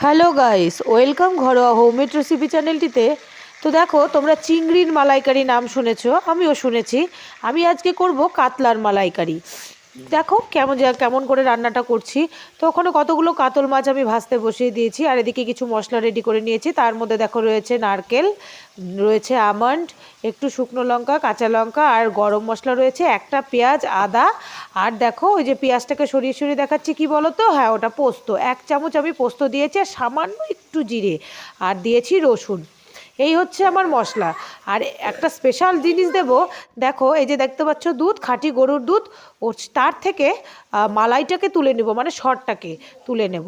Hello guys, welcome ঘরোয়া homemade recipe চ্যানেলটিতে। তো দেখো, তোমরা চিংড়ির মালাইকারি নাম শুনেছো, আমিও শুনেছি। আমি আজকে করব কাতলার মালাইকারি। দেখো কেমন করে রান্নাটা করছি। তো ওখানে কতগুলো কাতল মাছ আমি ভাজতে বসিয়ে দিয়েছি, আর এদিকে কিছু মশলা রেডি করে নিয়েছি। তার মধ্যে দেখো রয়েছে নারকেল, রয়েছে আমন্ড, একটু শুকনো লঙ্কা, কাঁচা লঙ্কা, আর গরম মশলা রয়েছে, একটা পেঁয়াজ, আদা। আর দেখো ওই যে পেঁয়াজটাকে সরিয়ে সরিয়ে দেখাচ্ছি, কি বলো তো, হ্যাঁ ওটা পোস্ত। 1 চামচ আমি পোস্ত দিয়েছি, আর সামান্য একটু জিরে, আর দিয়েছি রসুন। এই হচ্ছে আমার মশলা। আর একটা স্পেশাল জিনিস দেব। দেখো এই যে দেখতে পাচ্ছ দুধ, খাঁটি গরুর দুধ। ও তার থেকে মালাইটাকে তুলে নেব, মানে সরটাকে তুলে নেব।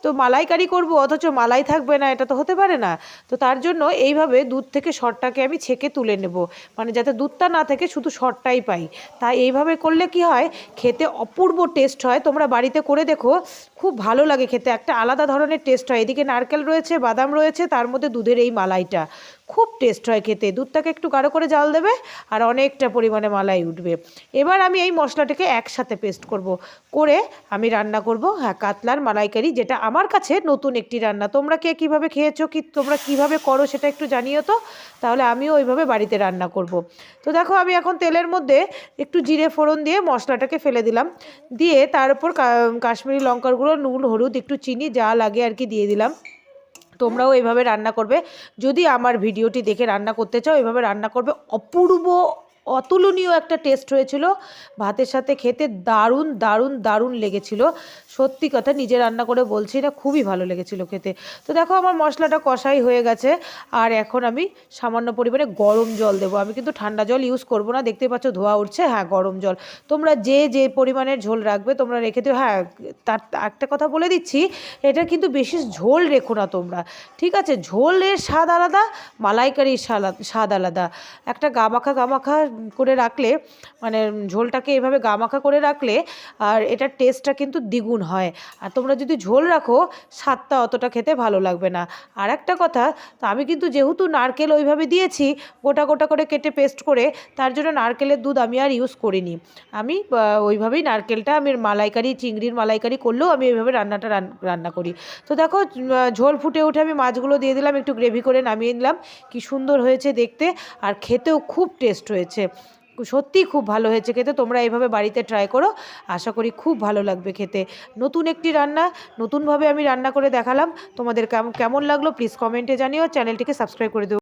তো মালাইকারি করব অথচ মালাই থাকবে না, এটা তো হতে পারে না। তো তার জন্য এইভাবে দুধ থেকে সরটাকে আমি ছেঁকে তুলে নেব, মানে যাতে দুধটা না থেকে শুধু সরটাই পাই। তাই এইভাবে করলে কি হয়, খেতে অপূর্ব টেস্ট হয়। তোমরা বাড়িতে করে দেখো, খুব ভালো লাগে খেতে, একটা আলাদা ধরনের টেস্ট হয়। এদিকে নারকেল রয়েছে, বাদাম রয়েছে, তার মধ্যে দুধের এই মালাইটা খুব টেস্ট হয় খেতে। দুধটাকে একটু গাঢ় করে জাল দেবে, আর অনেকটা পরিমাণে মালাই উঠবে। এবার আমি এই মশলাটাকে একসাথে পেস্ট করব, করে আমি রান্না করব, হ্যাঁ, কাতলার মালাইকারি, যেটা আমার কাছে নতুন একটি রান্না। তোমরা কে কীভাবে খেয়েছো, কি তোমরা কীভাবে করো সেটা একটু জানিও তো, তাহলে আমিও ওইভাবে বাড়িতে রান্না করব। তো দেখো আমি এখন তেলের মধ্যে একটু জিরে ফোড়ন দিয়ে মশলাটাকে ফেলে দিলাম, দিয়ে তার উপর কাশ্মীরি লঙ্কার গুঁড়ো, নুন, হলুদ, একটু চিনি, যা লাগে আর কি দিয়ে দিলাম। তোমরাও এইভাবে রান্না করবে। যদি আমার ভিডিওটি দেখে রান্না করতে চাও, এভাবে রান্না করবে, অপূর্ব অতুলনীয় একটা টেস্ট হয়েছিল। ভাতের সাথে খেতে দারুণ দারুণ দারুণ লেগেছিল। সত্যি কথা, নিজে রান্না করে বলছি না, খুবই ভালো লেগেছিল খেতে। তো দেখো আমার মশলাটা কষাই হয়ে গেছে, আর এখন আমি সামান্য পরিমাণে গরম জল দেবো। আমি কিন্তু ঠান্ডা জল ইউজ করব না, দেখতে পাচ্ছ ধোয়া উঠছে, হ্যাঁ গরম জল। তোমরা যে যে পরিমাণের ঝোল রাখবে তোমরা রেখে দিও। হ্যাঁ, তার একটা কথা বলে দিচ্ছি, এটা কিন্তু বেশি ঝোল রেখো না তোমরা, ঠিক আছে? ঝোলের স্বাদ আলাদা, মালাইকারির স্বাদ আলাদা। একটা গামাখা গামাখা করে রাখলে, মানে ঝোলটাকে এভাবে গামাখা করে রাখলে, আর এটার টেস্টটা কিন্তু দ্বিগুণ হয়। আর তোমরা যদি ঝোল রাখো, স্বাদটা অতটা খেতে ভালো লাগবে না। আর একটা কথা, তো আমি কিন্তু যেহেতু নারকেল ওইভাবে দিয়েছি, গোটা গোটা করে কেটে পেস্ট করে, তার জন্য নারকেলের দুধ আমি আর ইউজ করিনি। আমি ওইভাবেই নারকেলটা, আমি মালাইকারি, চিংড়ির মালাইকারি করলেও আমি ওইভাবে রান্নাটা রান্না করি। তো দেখো ঝোল ফুটে উঠে আমি মাছগুলো দিয়ে দিলাম, একটু গ্রেভি করে নামিয়ে নিলাম। কি সুন্দর হয়েছে দেখতে, আর খেতেও খুব টেস্ট হয়েছে। সত্যিই খুব ভালো হয়েছে খেতে। তোমরা এইভাবে বাড়িতে ট্রাই করো, আশা করি খুব ভালো লাগবে খেতে। নতুন একটি রান্না, নতুনভাবে আমি রান্না করে দেখালাম। তোমাদের কেমন লাগলো প্লিজ কমেন্টে জানিও, চ্যানেলটিকে সাবস্ক্রাইব করে দিও।